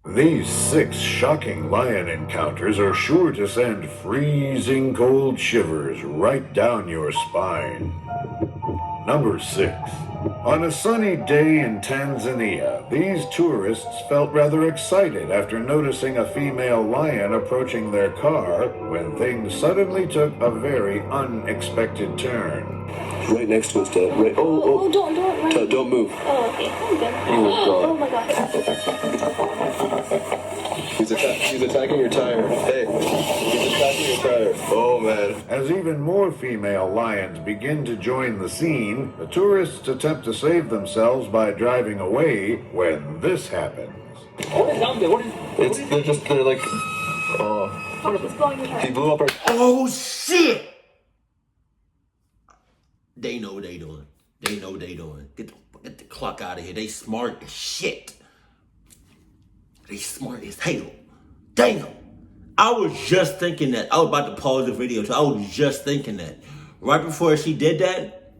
These 6 shocking lion encounters are sure to send freezing cold shivers right down your spine. Number 6. On a sunny day in Tanzania, these tourists felt rather excited after noticing a female lion approaching their car when things suddenly took a very unexpected turn. Right next to us, Dad. Right. Oh, don't. Don't move. Oh, okay. I'm good. Oh, God. Oh my God. He's attacking your tire. Hey, he's attacking your tire. Oh, man. As even more female lions begin to join the scene, the tourists attempt to save themselves by driving away when this happens. What is down there? They're like, oh. What's going on? He blew up our... Oh, shit! They know what they doing. They know what they doing. Get the clock out of here. They smart as shit. They smart as hell. Damn. I was just thinking that. I was about to pause the video too. I was just thinking that. Right before she did that,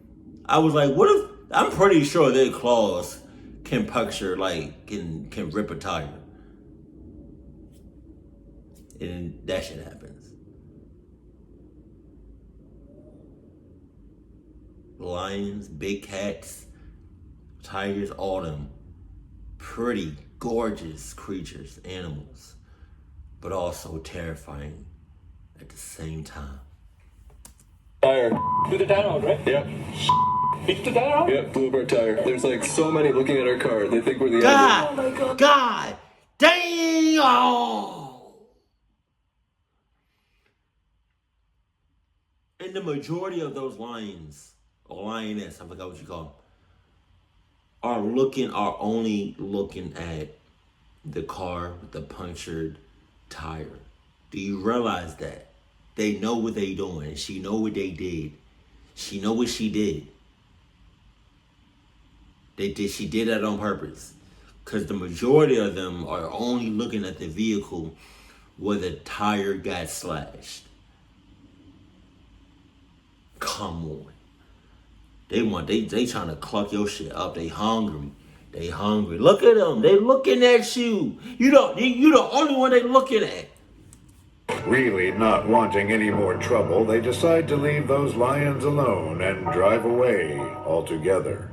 I was like, what if... I'm pretty sure their claws can puncture, like, can rip a tire. And that shit happens. Lions, big cats, tigers, all them pretty, gorgeous creatures, animals, but also terrifying at the same time. Tire. Blew the tire out, right? Yep. Hit the tire out? Yep, blew up our tire. There's like so many looking at our car. They think we're the God, Oh my God. God, damn! And the majority of those lions, or lioness, I forgot what you call them, are only looking at the car with the punctured tire. Do you realize that? They know what they doing. She know what they did. She know what she did. She did that on purpose. Because the majority of them are only looking at the vehicle where the tire got slashed. Come on. They trying to cluck your shit up. They hungry. Look at them. They looking at you. You the only one they looking at. Really not wanting any more trouble, they decide to leave those lions alone and drive away altogether.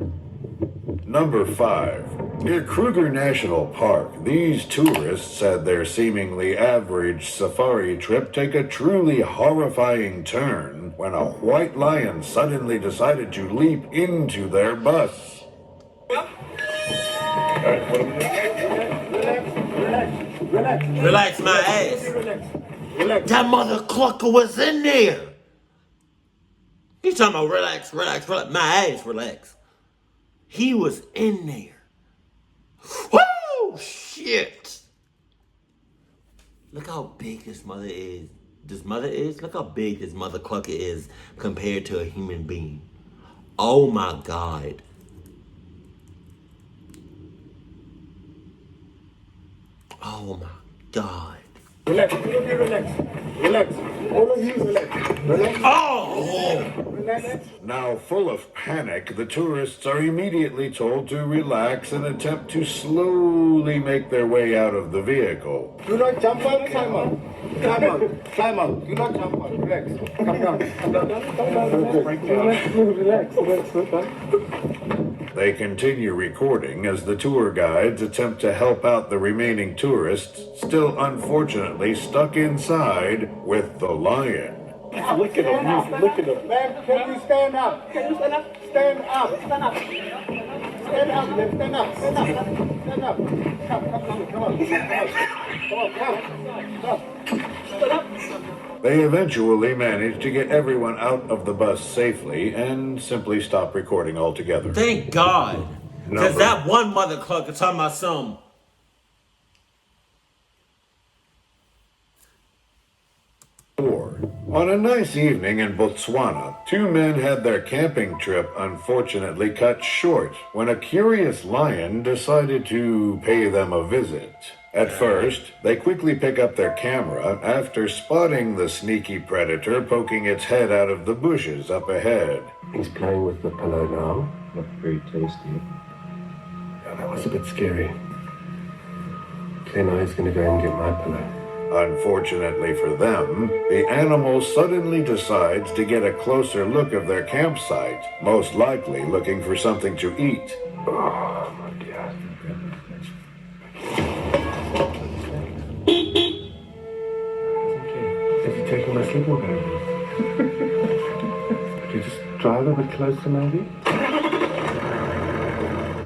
Number 5. Near Kruger National Park, these tourists had their seemingly average safari trip take a truly horrifying turn when a white lion suddenly decided to leap into their bus. Relax my ass. That mother clucker was in there. He's talking about relax. My ass, relax. He was in there. Woo! Shit. Look how big this mother is. Look how big this mother clucker is compared to a human being. Oh my God. Oh my God. Relax. Relax. All of you relax. Oh! Relax. Now, full of panic, the tourists are immediately told to relax and attempt to slowly make their way out of the vehicle. Do not jump out, climb out. Climb out. Do not jump out. Relax. Come down. Relax. They continue recording as the tour guides attempt to help out the remaining tourists, still unfortunately stuck inside with the lion. Look at him. Look at him. Ma'am, can you stand up? Can you stand up? Stand up. Stand up. Stand up. Stand up. Stand up. Stand up. Come. They eventually manage to get everyone out of the bus safely and simply stop recording altogether. Thank God. Because Number- that one mother clucker talking about some. On a nice evening in Botswana, 2 men had their camping trip unfortunately cut short when a curious lion decided to pay them a visit. At first, they quickly pick up their camera after spotting the sneaky predator poking its head out of the bushes up ahead. He's playing with the pillow now. Not very tasty. Yeah, that was a bit scary. Then I was going to go and get my pillow. Unfortunately for them, the animal suddenly decides to get a closer look of their campsite, most likely looking for something to eat. Oh, my dear. Have you taken my sleeping bag? Could you just drive a bit closer, maybe?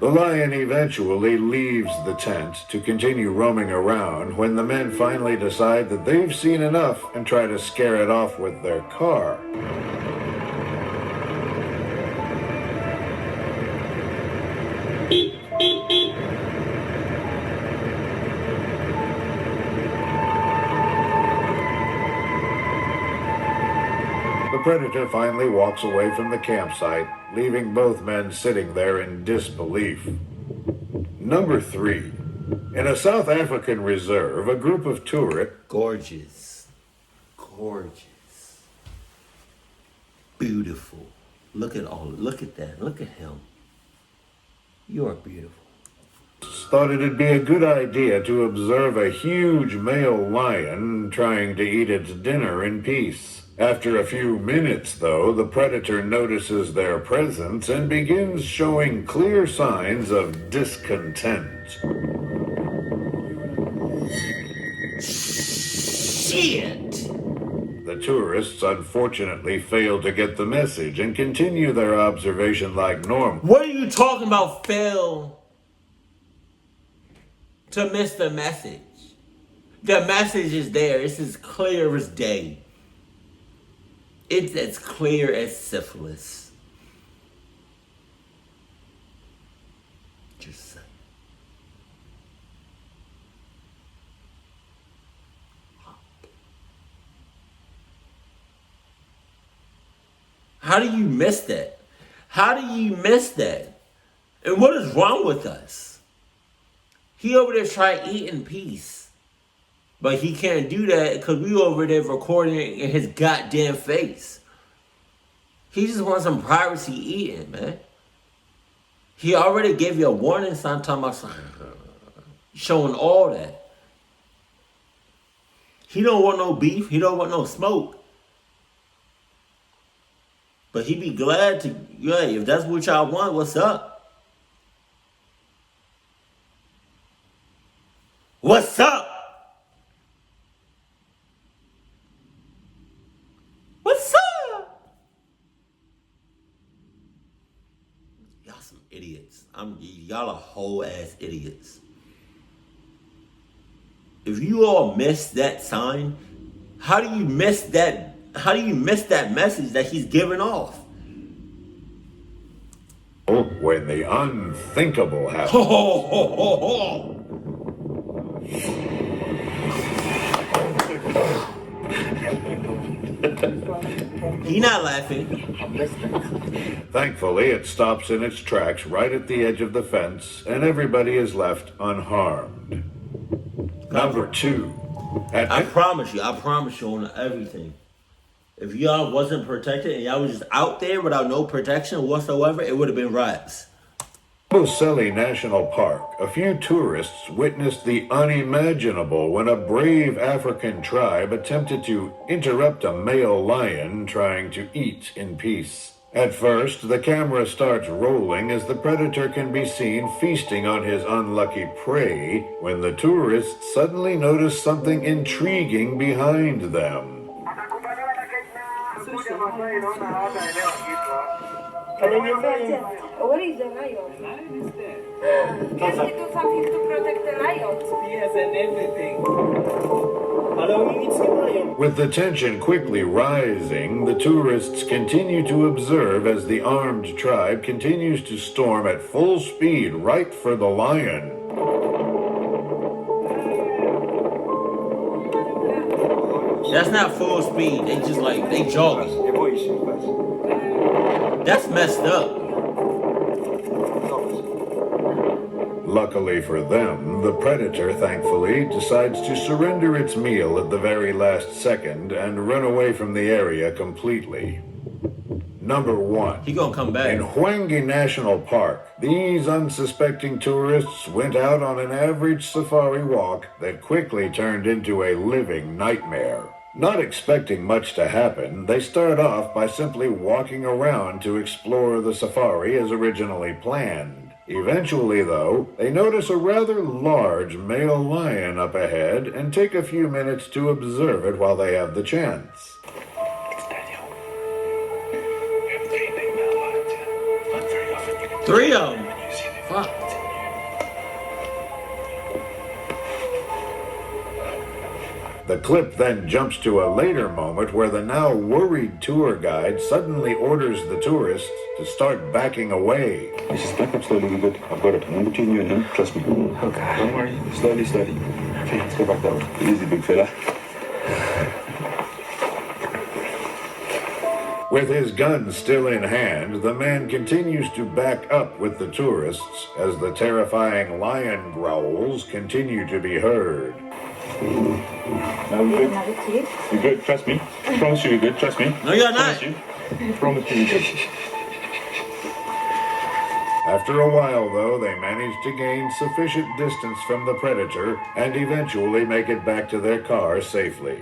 The lion eventually leaves the tent to continue roaming around when the men finally decide that they've seen enough and try to scare it off with their car. The predator finally walks away from the campsite, leaving both men sitting there in disbelief. Number 3. In a South African reserve, a group of tourists... Gorgeous. Gorgeous. Beautiful. Look at that. Look at him. You are beautiful. thought it'd be a good idea to observe a huge male lion trying to eat its dinner in peace. After a few minutes, though, the predator notices their presence and begins showing clear signs of discontent. Shit! The tourists unfortunately fail to get the message and continue their observation like normal. What are you talking about, fail to miss the message? The message is there. It's as clear as day. It's as clear as syphilis. Just saying. How do you miss that? How do you miss that? And what is wrong with us? He over there trying to eat in peace. But he can't do that because we over there recording in his goddamn face. He just wants some privacy eating, man. He already gave you a warning sign talking about showing all that. He don't want no beef. He don't want no smoke. But he be glad to, yeah, if that's what y'all want, what's up? What's up? What's up? Y'all some idiots. Y'all are whole ass idiots. If you all miss that sign, how do you miss that? How do you miss that message that he's giving off? When the unthinkable happens. Ho, ho, ho, ho, ho. He not laughing. Thankfully, it stops in its tracks right at the edge of the fence, and everybody is left unharmed. Number 2. I promise you on everything. If y'all wasn't protected and y'all was just out there without no protection whatsoever, it would have been riots. Boseli National Park, a few tourists witnessed the unimaginable when a brave African tribe attempted to interrupt a male lion trying to eat in peace. At first, the camera starts rolling as the predator can be seen feasting on his unlucky prey when the tourists suddenly notice something intriguing behind them. What is the lion? Can we do something to protect the lions? Yes, and everything. With the tension quickly rising, the tourists continue to observe as the armed tribe continues to storm at full speed right for the lion. That's not full speed. They just like, they jogging. That's messed up. Luckily for them, the predator, thankfully, decides to surrender its meal at the very last second and run away from the area completely. Number 1. He gonna come back. In Hwangi National Park, these unsuspecting tourists went out on an average safari walk that quickly turned into a living nightmare. Not expecting much to happen, they start off by simply walking around to explore the safari as originally planned. Eventually, though, they notice a rather large male lion up ahead and take a few minutes to observe it while they have the chance. Three of them. Fuck. The clip then jumps to a later moment where the now worried tour guide suddenly orders the tourists to start backing away. Let's just back up slowly, we're good. I've got it. I'm between you and him, trust me. Okay. Don't worry, slowly, slowly. Okay, let's go back that way. Easy, big fella. With his gun still in hand, the man continues to back up with the tourists as the terrifying lion growls continue to be heard. Now we're good. You're good, trust me. I promise you we're good, trust me. No, you're not. Promise you. Promise you we're good. After a while, though, they manage to gain sufficient distance from the predator and eventually make it back to their car safely.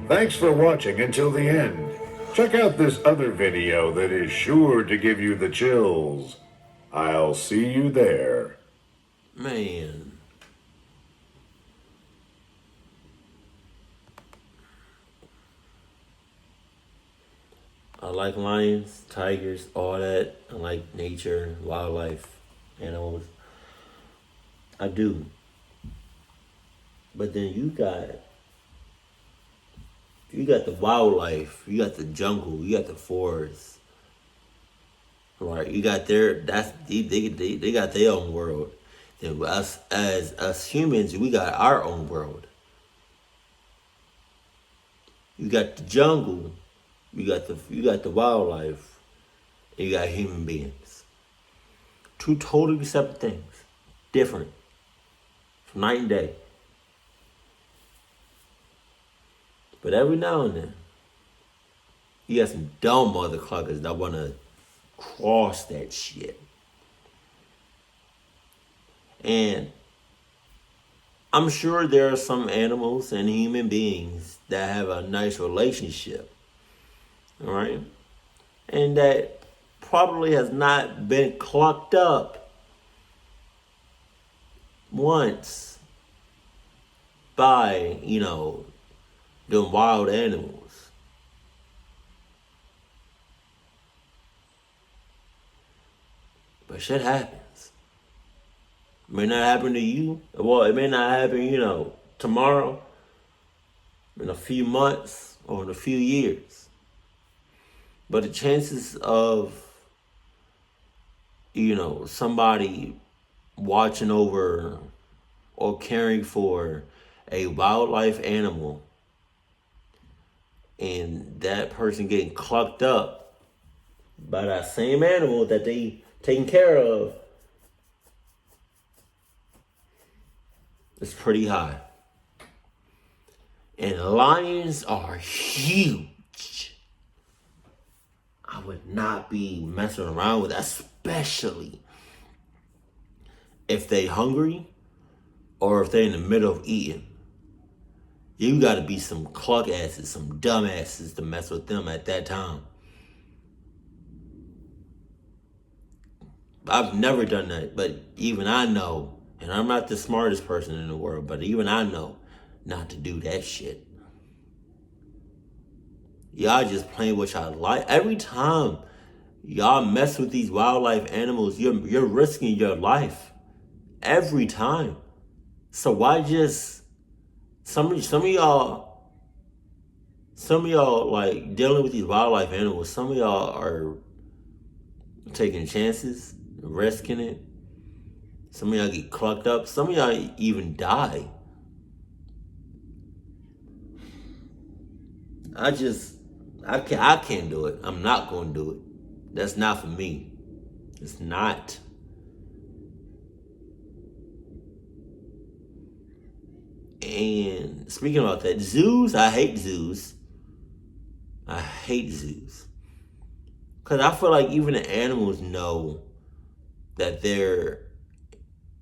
Thanks for watching until the end. Check out this other video that is sure to give you the chills. I'll see you there. Man. I like lions, tigers, all that. I like nature, wildlife, animals. I do. But then you got the wildlife, you got the jungle, you got the forest. Right? You got they got their own world. Then us humans, we got our own world. You got the jungle. You got the wildlife, and you got human beings. Two totally separate things, different, from night and day. But every now and then, you got some dumb motherfuckers that wanna cross that shit. And I'm sure there are some animals and human beings that have a nice relationship. All right, and that probably has not been clocked up once by, them wild animals. But shit happens. It may not happen to you. Well, it may not happen, tomorrow, in a few months, or in a few years. But the chances of, somebody watching over or caring for a wildlife animal and that person getting clucked up by that same animal that they taking care of is pretty high. And lions are huge. I would not be messing around with that, especially if they hungry or if they're in the middle of eating. You gotta be some cluck asses, some dumb asses to mess with them at that time. I've never done that, but even I know, and I'm not the smartest person in the world, but even I know not to do that shit. Y'all just playing with y'all life. Every time y'all mess with these wildlife animals, you're risking your life. Every time. So why just some of y'all like dealing with these wildlife animals, some of y'all are taking chances, risking it. Some of y'all get clucked up. Some of y'all even die. I can't do it. I'm not going to do it. That's not for me. It's not. And speaking about that, zoos, I hate zoos. I hate zoos. Because I feel like even the animals know that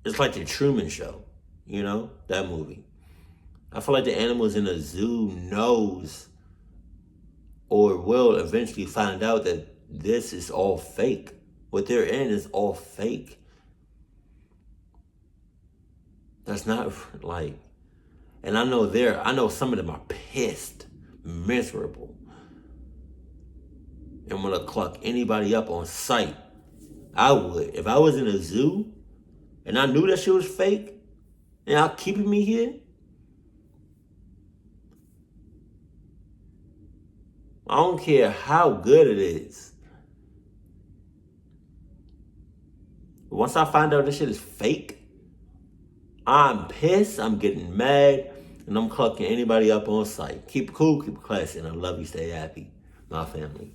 it's like the Truman Show, you know, that movie. I feel like the animals in the zoo knows or will eventually find out that this is all fake. What they're in is all fake. That's not like, and I know some of them are pissed, miserable, and want to cluck anybody up on sight. I would. If I was in a zoo and I knew that shit was fake and y'all keeping me here, I don't care how good it is. Once I find out this shit is fake, I'm pissed, I'm getting mad, and I'm clucking anybody up on sight. Keep it cool, keep it classy, and I love you, stay happy. My family.